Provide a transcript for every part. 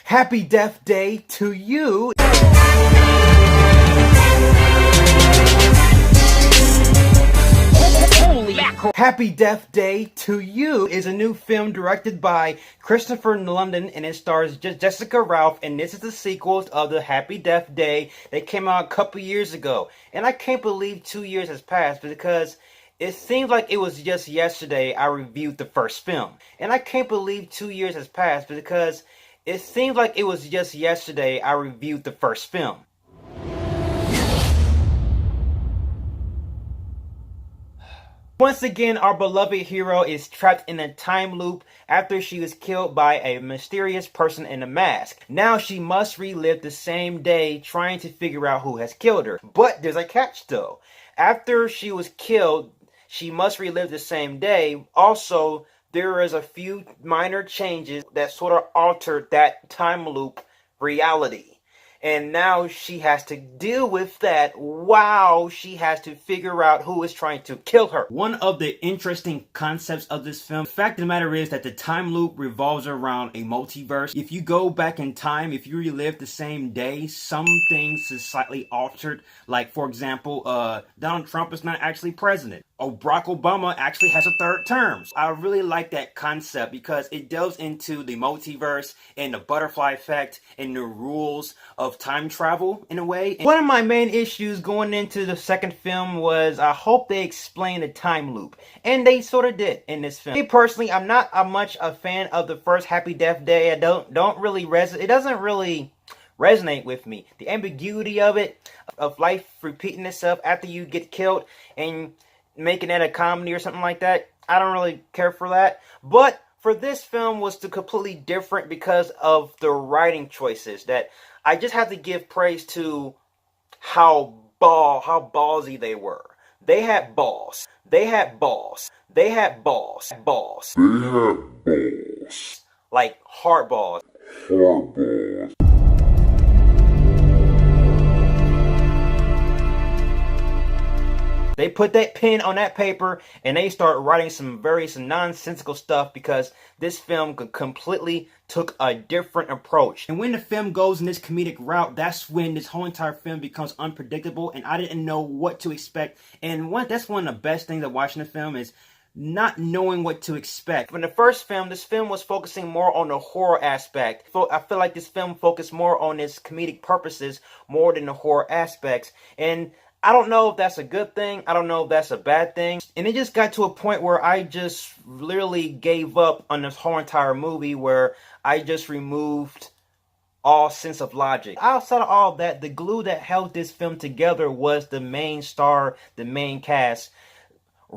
Happy Death Day to you. Happy Death Day to You is a new film directed by Christopher London, and it stars Jessica Ralph, and this is the sequel of the Happy Death Day that came out a couple years ago. And I can't believe 2 years has passed because it seems like it was just yesterday I reviewed the first film. And I can't believe 2 years has passed because it seems like it was just yesterday I reviewed the first film. Once again, our beloved hero is trapped in a time loop after she was killed by a mysterious person in a mask. Now she must relive the same day trying to figure out who has killed her. But there's a catch though. After she was killed, she must relive the same day. Also, there is a few minor changes that sort of altered that time loop reality. And now she has to deal with that while she has to figure out who is trying to kill her. One of the interesting concepts of this film, the fact of the matter is that the time loop revolves around a multiverse. If you go back in time, if you relive the same day, some things is slightly altered. Like, for example, Donald Trump is not actually president. Or Barack Obama actually has a third term. I really like that concept because it delves into the multiverse and the butterfly effect and the rules of time travel in a way. And one of my main issues going into the second film was I hope they explain the time loop. And they sort of did in this film. Me personally, I'm not much a fan of the first Happy Death Day. I don't really resonate. It doesn't really resonate with me. The ambiguity of it, of life repeating itself after you get killed and making it a comedy or something like that, I don't really care for that. But for this film was completely different because of the writing choices that I just have to give praise to how ballsy they were. They had balls. They had balls. They had balls. Balls. They had balls. Like hard balls. Hard balls. They put that pen on that paper and they start writing some nonsensical stuff because this film completely took a different approach. And when the film goes in this comedic route, that's when this whole entire film becomes unpredictable and I didn't know what to expect. And that's one of the best things of watching the film is not knowing what to expect. In the first film, this film was focusing more on the horror aspect. I feel like this film focused more on its comedic purposes more than the horror aspects. And I don't know if that's a good thing. I don't know if that's a bad thing. And it just got to a point where I just literally gave up on this whole entire movie where I just removed all sense of logic. Outside of all that, the glue that held this film together was the main star, the main cast,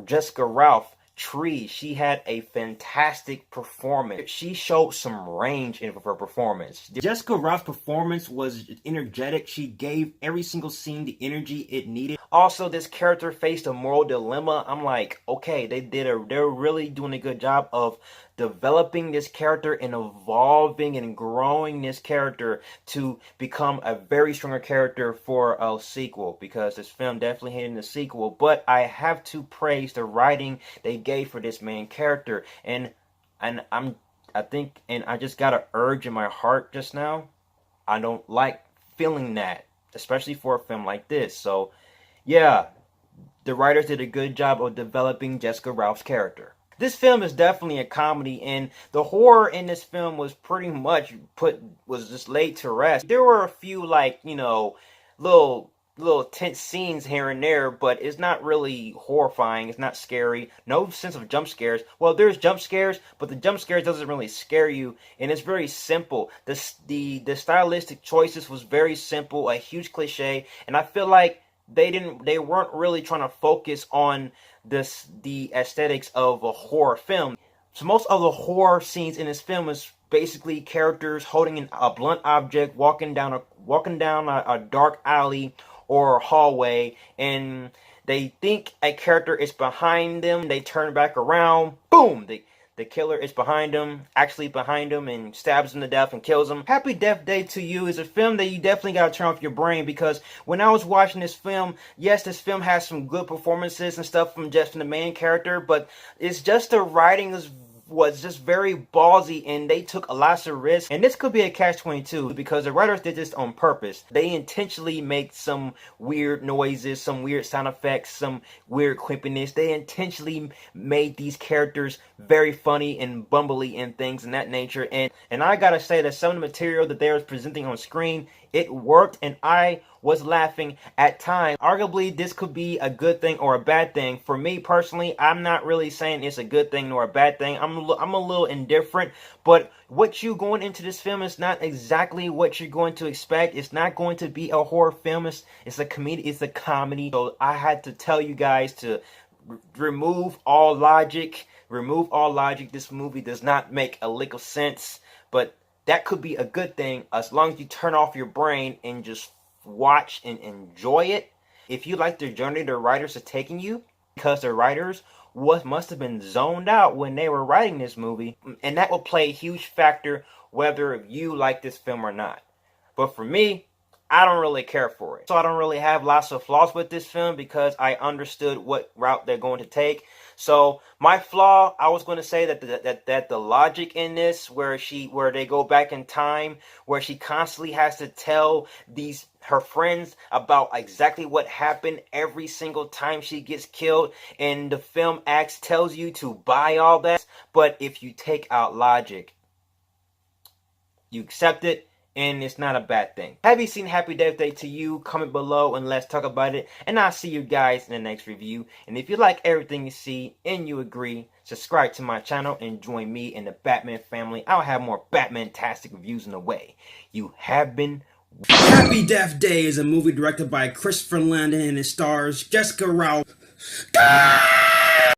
Jessica Ralph. Tree, she had a fantastic performance. She showed some range in her performance. Jessica Ralph's performance was energetic. She gave every single scene the energy it needed. Also, this character faced a moral dilemma. I'm like, okay, they're really doing a good job of developing this character and evolving and growing this character to become a very stronger character for a sequel, because this film definitely hated the sequel. But I have to praise the writing they gave for this main character, and I just got an urge in my heart just now. I don't like feeling that, especially for a film like this. So yeah, the writers did a good job of developing Jessica Ralph's character. This film is definitely a comedy, and the horror in this film was pretty much was just laid to rest. There were a few, like, you know, little tense scenes here and there, but it's not really horrifying. It's not scary. No sense of jump scares. Well, there's jump scares, but the jump scares doesn't really scare you, and it's very simple. The stylistic choices was very simple, a huge cliche, and I feel like they weren't really trying to focus on the aesthetics of a horror film. So most of the horror scenes in this film is basically characters holding a blunt object, walking down a dark alley or hallway, and they think a character is behind them. They turn back around, boom, the killer is actually behind them, and stabs them to death and kills them. Happy Death Day to You is a film that you definitely gotta turn off your brain, because when I was watching this film, yes, this film has some good performances and stuff from the main character, but it's just the writing is was just very ballsy, and they took a lot of risks. And this could be a catch-22 because the writers did this on purpose. They intentionally make some weird noises, some weird sound effects, some weird quippiness. They intentionally made these characters very funny and bumbly and things in that nature. And I gotta say that some of the material that they were presenting on screen, it worked, and I was laughing at times. Arguably, this could be a good thing or a bad thing. For me personally, I'm not really saying it's a good thing nor a bad thing. I'm a little indifferent, but what you going into this film is not exactly what you're going to expect. It's not going to be a horror film. It's a comedy. It's a comedy. So I had to tell you guys to remove all logic. Remove all logic. This movie does not make a lick of sense, but that could be a good thing as long as you turn off your brain and just watch and enjoy it. If you like the journey the writers are taking you, because the writers must have been zoned out when they were writing this movie, and that will play a huge factor whether you like this film or not. But for me, I don't really care for it. So I don't really have lots of flaws with this film because I understood what route they're going to take. So my flaw, I was going to say that the logic in this, where they go back in time, where she constantly has to tell her friends about exactly what happened every single time she gets killed, and the film tells you to buy all that. But if you take out logic, you accept it, and it's not a bad thing. Have you seen Happy Death Day to you? Comment below and let's talk about it. And I'll see you guys in the next review. And if you like everything you see and you agree, subscribe to my channel and join me in the Batman family. I'll have more Batman-tastic reviews in the way. You have been... Happy Death Day is a movie directed by Christopher Landon and it stars Jessica Raul.